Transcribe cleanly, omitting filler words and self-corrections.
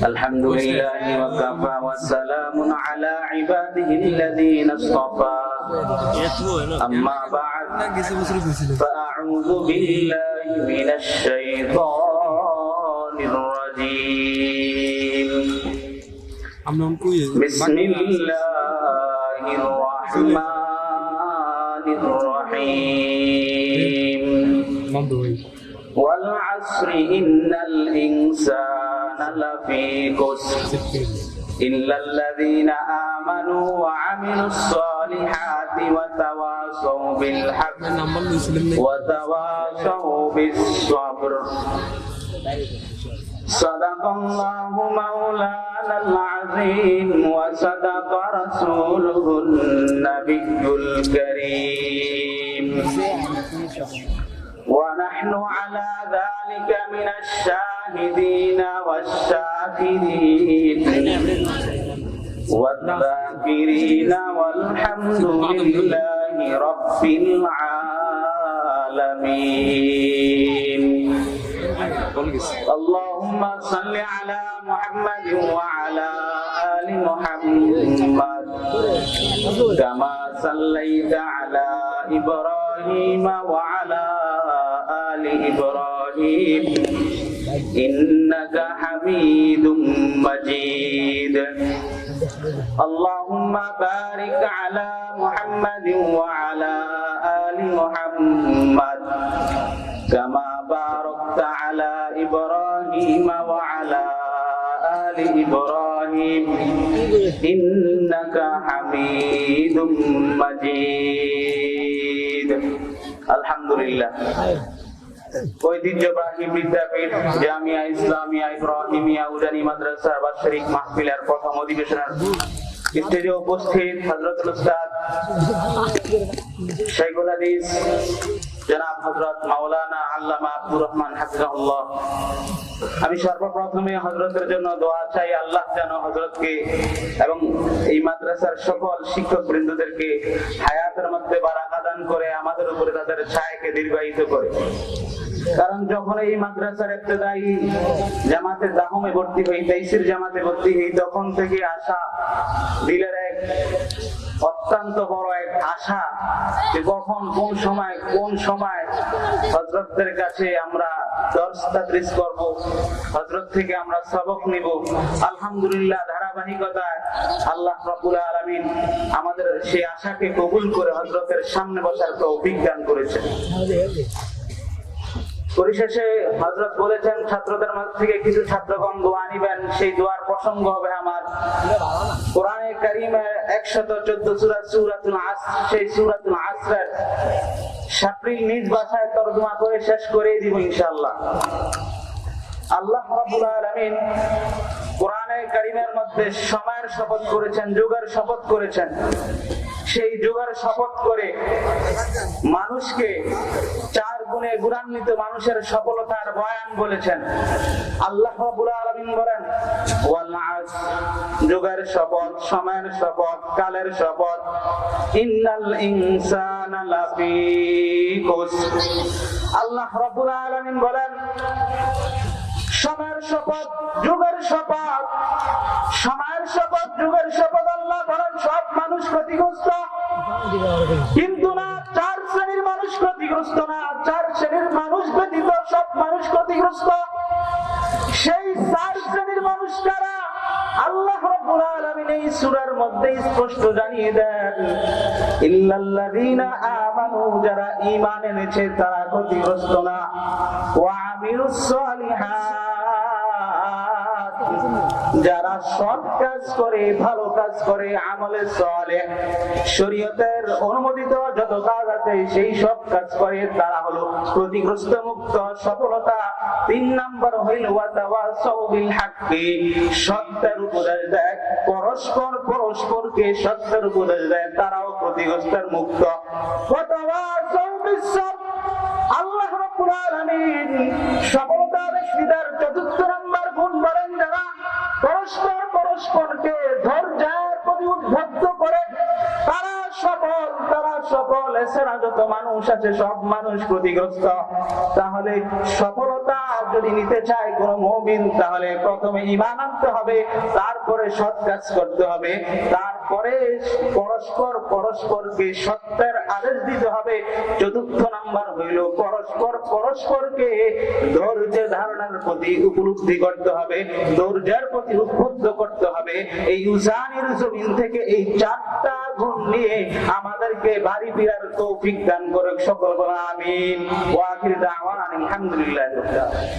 الحمد لله وكفى وسلام على عباده الذين اصطفى أما بعد فأعوذ بالله من الشيطان الرجيم بسم الله الرحمن الرحيم والعصر إن الإنسان لفي خسر إلا الذين آمنوا وعملوا الصالحات وتواصوا بالحق وتواصوا بالصبر صدق الله مولانا العظيم وصدق رسوله النبي الكريم ونحن على ذلك من الشاهدين والشاكرين والذاكرين والحمد لله رب العالمين اللهم صل على محمد وعلى آل محمد كما صليت على إبراهيم وعلى آل إبراهيم إنك حميد مجيد اللهم بارك على محمد وعلى آل محمد كما باركت على إبراهيم وعلى آل إبراهيم إنك حميد مجيد الحمد لله ঐতিহ্যবাহী বিদ্যাপীঠ জামিয়া ইসলামিয়া ইব্রাহিমিয়া উজানি মাদ্রাসার বাৎসরিক মাহফিলের প্রথম অধিবেশনের স্টেজে উপস্থিত হযরতুল উস্তাদ শাইখুল হাদিস জনাব হযরত মাওলানা আল্লামা আব্দুর রহমান হাফিজাহুল্লাহ। আমি সর্বপ্রথমে হযরতের জন্য দোয়া চাই, আল্লাহ যেন হযরতকে এবং এই মাদ্রাসার সকল শিক্ষক বৃন্দদেরকে হায়াতের মধ্যে বারাকা দান করে আমাদের উপরে তাদের ছায়াকে দীর্ঘায়িত করে। কারণ যখন এই মাদ্রাসার ইবতিদায়ী জামাতে দাহমে ভর্তি হই, তাইসির জামাতে ভর্তি হই, তখন থেকে আশা দিলের এক অত্যন্ত বড় এক আশা যে কখন কোন সময় হযরতদের কাছে আমরা দর্স তাদরিস করব, হযরত থেকে আমরা সবক নিব। আলহামদুলিল্লাহ ধারাবাহিকতায় আল্লাহ রাব্বুল আলামিন আমাদের সেই আশাকে কবুল করে হযরতের সামনে বসার তৌফিক দান করেছেন। পরিশেষে হযরত বলেছেন ছাত্রদের মধ্যে থেকে কিছু ছাত্রগণ দোয়া নিবেন, সেই দোয়ার প্রসঙ্গ হবে আমার কোরআনে কারীমের 114 সূরাতুল আসর, সেই সূরাতুল আসরের শাপরিল নিজ ভাষায় তরজমা করে শেষ করে দিব ইনশাআল্লাহ। আল্লাহ রাব্বুল আলামিন কোরআনে কারীমের মধ্যে সময়ের শপথ করেছেন, যুগের শপথ করেছেন। সেই যুগের শপথ করে মানুষকে 4 গুণে গুণান্বিত মানুষের সফলতার বয়ান বলেছেন। আল্লাহ রাব্বুল আলামিন বলেন ওয়াল আসর, যুগের শপথ, সময়ের শপথ, কালের শপথ। ইন্নাল ইনসানা লাফি খুসর, আল্লাহ রাব্বুল আলামিন বলেন সময়ের শপথ, যুগের শপথ, সময়ের শপথ, যুগের শপথ। আল্লাহ বলেন সব মানুষ ক্ষতিগ্রস্ত, কিন্তু না, 4 শ্রেণীর মানুষ ক্ষতিগ্রস্ত না, 4 শ্রেণীর মানুষ ব্যতীত সব মানুষ ক্ষতিগ্রস্ত। সেই 4 শ্রেণীর মানুষ কারা? আল্লাহ রাব্বুল আলামিন এই সূরার মধ্যে স্পষ্ট জানিয়ে দেন ইল্লাল্লাযীনা আমানু, যারা ঈমান এনেছে তারা ক্ষতিগ্রস্ত না। ওয়া আমিলুস সালিহাত, যারা সৎ কাজ করে, ভালো কাজ করে, আমলে সালেহ, শরীয়তের অনুমোদিত যত কাজ আছে সেই সব কাজ করে, তারা হলো ক্ষতিগ্রস্ত মুক্ত সফলতা। 3 নাম্বার হইল ওয়া তাওয়াসাউ বিল হাক্কি, সত্যের উপদেশ দেয়, পরস্পরকে সত্যের উপদেশ দেয়, তারাও ক্ষতিগ্রস্তের মুক্ত। ওয়া তাওয়াসাউ বিস সাবর, আল্লাহ রাব্বুল আলামিন সফলতা ব্যক্তিদের 4th নাম্বার গুণ বলেন যারা পরস্পরকে ধৈর্যের প্রতি উদ্বুদ্ধ করে, তারা সফল। এছাড়া যত মানুষ আছে সব মানুষ ক্ষতিগ্রস্ত। তাহলে সফলতা যদি নিতে চায় কোন মুমিন, তাহলে প্রথমে ঈমান আনতে হবে, তারপরে সৎ কাজ করতে হবে, তারপরে পরস্পরকে সত্যের আদেশ দিতে হবে। চতুর্থ নাম্বার হইল পরস্পরকে ধৈর্য ধারণার প্রতি উপলব্ধি করতে হবে, ধৈর্যের প্রতি উদ্বুদ্ধ করতে হবে। এই উজানির জমিন থেকে এই 4টা গুণ নিয়ে আমাদেরকে বাড়ি ফিরার তৌফিক দান করুক সকল বলা আমিন। ওয়া আখির দাওয়ানা আলহামদুলিল্লাহি রাব্বিল আলামিন।